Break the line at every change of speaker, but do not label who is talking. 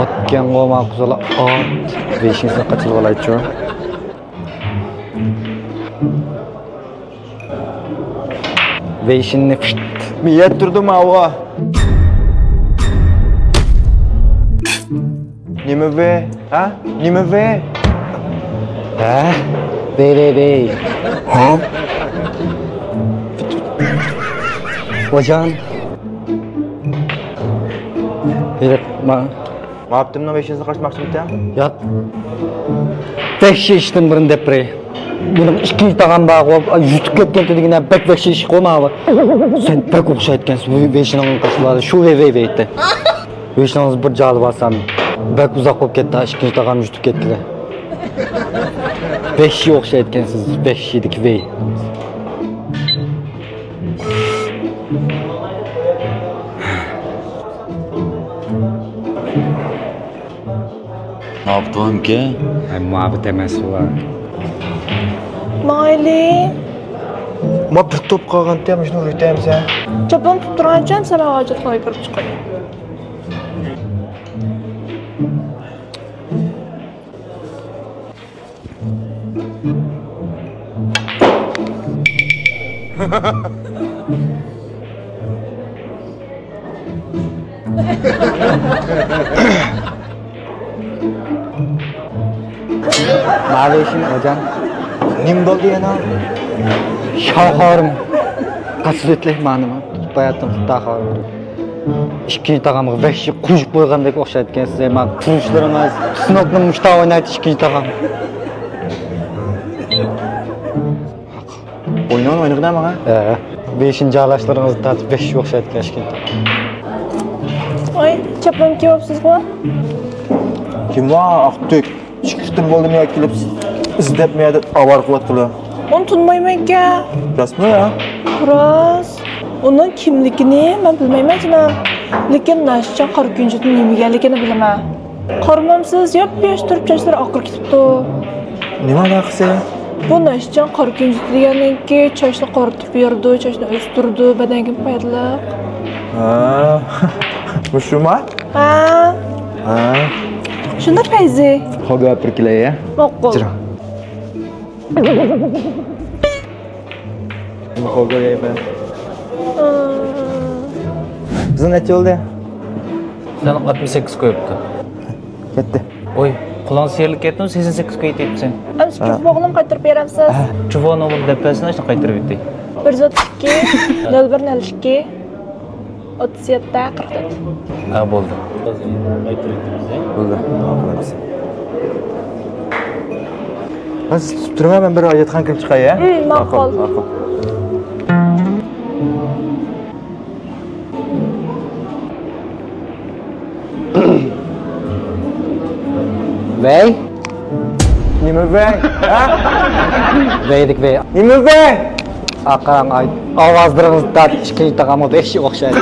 Otgan qo'ma quzala ot. Beshingizni qachilib olaychi. Beshinni
Miyat turdim avva. Nima be? Ha? Nima be?
Ha? Be.
Ha?
Hocam.
Maptimdan 5-ni qaçmoqchimda?
Yat. 5 ishdan birini deb bere. Benim ikkinchi tag'amda yutib ketganligina bek ish qo'ymaydi. Sen bek o'xshayotgansiz. Bu 5ni qaçiladi. Shu deydi. 5ni bir jalib olsam, bek uzoq bo'lib ketdi. Ikkinchi tag'am yutib ketdi. 5 o'xshayotgansiz. 5 edik vey.
Ne yaptın ki?
Muhabbet emas bu.
Mayli.
Ma bir top qolganda ham shuni o'rgatamiz ha.
Chopon tutib turgancha sal hojatxonaga kirib chiqay.
Ma'leshim hocam.
Nim bo'ldi yana?
Shohorim. Qasdetlik ma'nimi. Bayatim tahorim. Ikkinchi tag'amga 5 qo'shib qo'ygandek o'xshatgansiz. Men turishlarimiz, sinopni mushta o'ynaytish ikkinchi tag'am.
O'ynag'inami ha?
5-chi aralashlarimizni tatib 5 o'xshatgan ikkinchi.
Oy, chopon kiyapsiz-ku?
Kim va aqtuk? Chiqishdim bo'ldimi yoki kelib izdabmaydi, avar qilyaptilar.
Onu tunmayman-ku.
Rasmi ya?
Rost. Onun kimligini men bilmayman canım. Lekin nashcha qor kunjutning nimaligini bilaman. Qormamsiz yop-yosh turib chochlari oqib ketibdi.
Nima qilsa?
Bu nashcha qor kunjut deganki, chochni qoritib berdi, chochni o'stirdi, badanga foydali.
Ha. Bu shuma?
Ha.
Ha.
Shunda fayzi.
Xo'p, bir kilaya.
Ma'qul.
Jira. Nima qo'yayman? Bizni necha oldi?
Sen 68 ko'yibdi.
Ketdi.
Oy, qulon serlik ketdim, 88 ko'yibsan.
Amskif bo'g'lim qaytarib beramsiz.
Juvon o'g'il depasini ishni qaytarib etdik.
102 0102 37 44.
Ha, bo'ldi.
Bo'ldi. Qilamiz. Siz tutib turma, men bir oyatxon kirib chiqay, ha?
Ma'qul.
Vey?
Nima bey? Ha?
Veydik vey.
Nima bey?
Aqarang ay. Ovozlaringiz tatib ikkinchi tag'amga 5 o'xshaydi.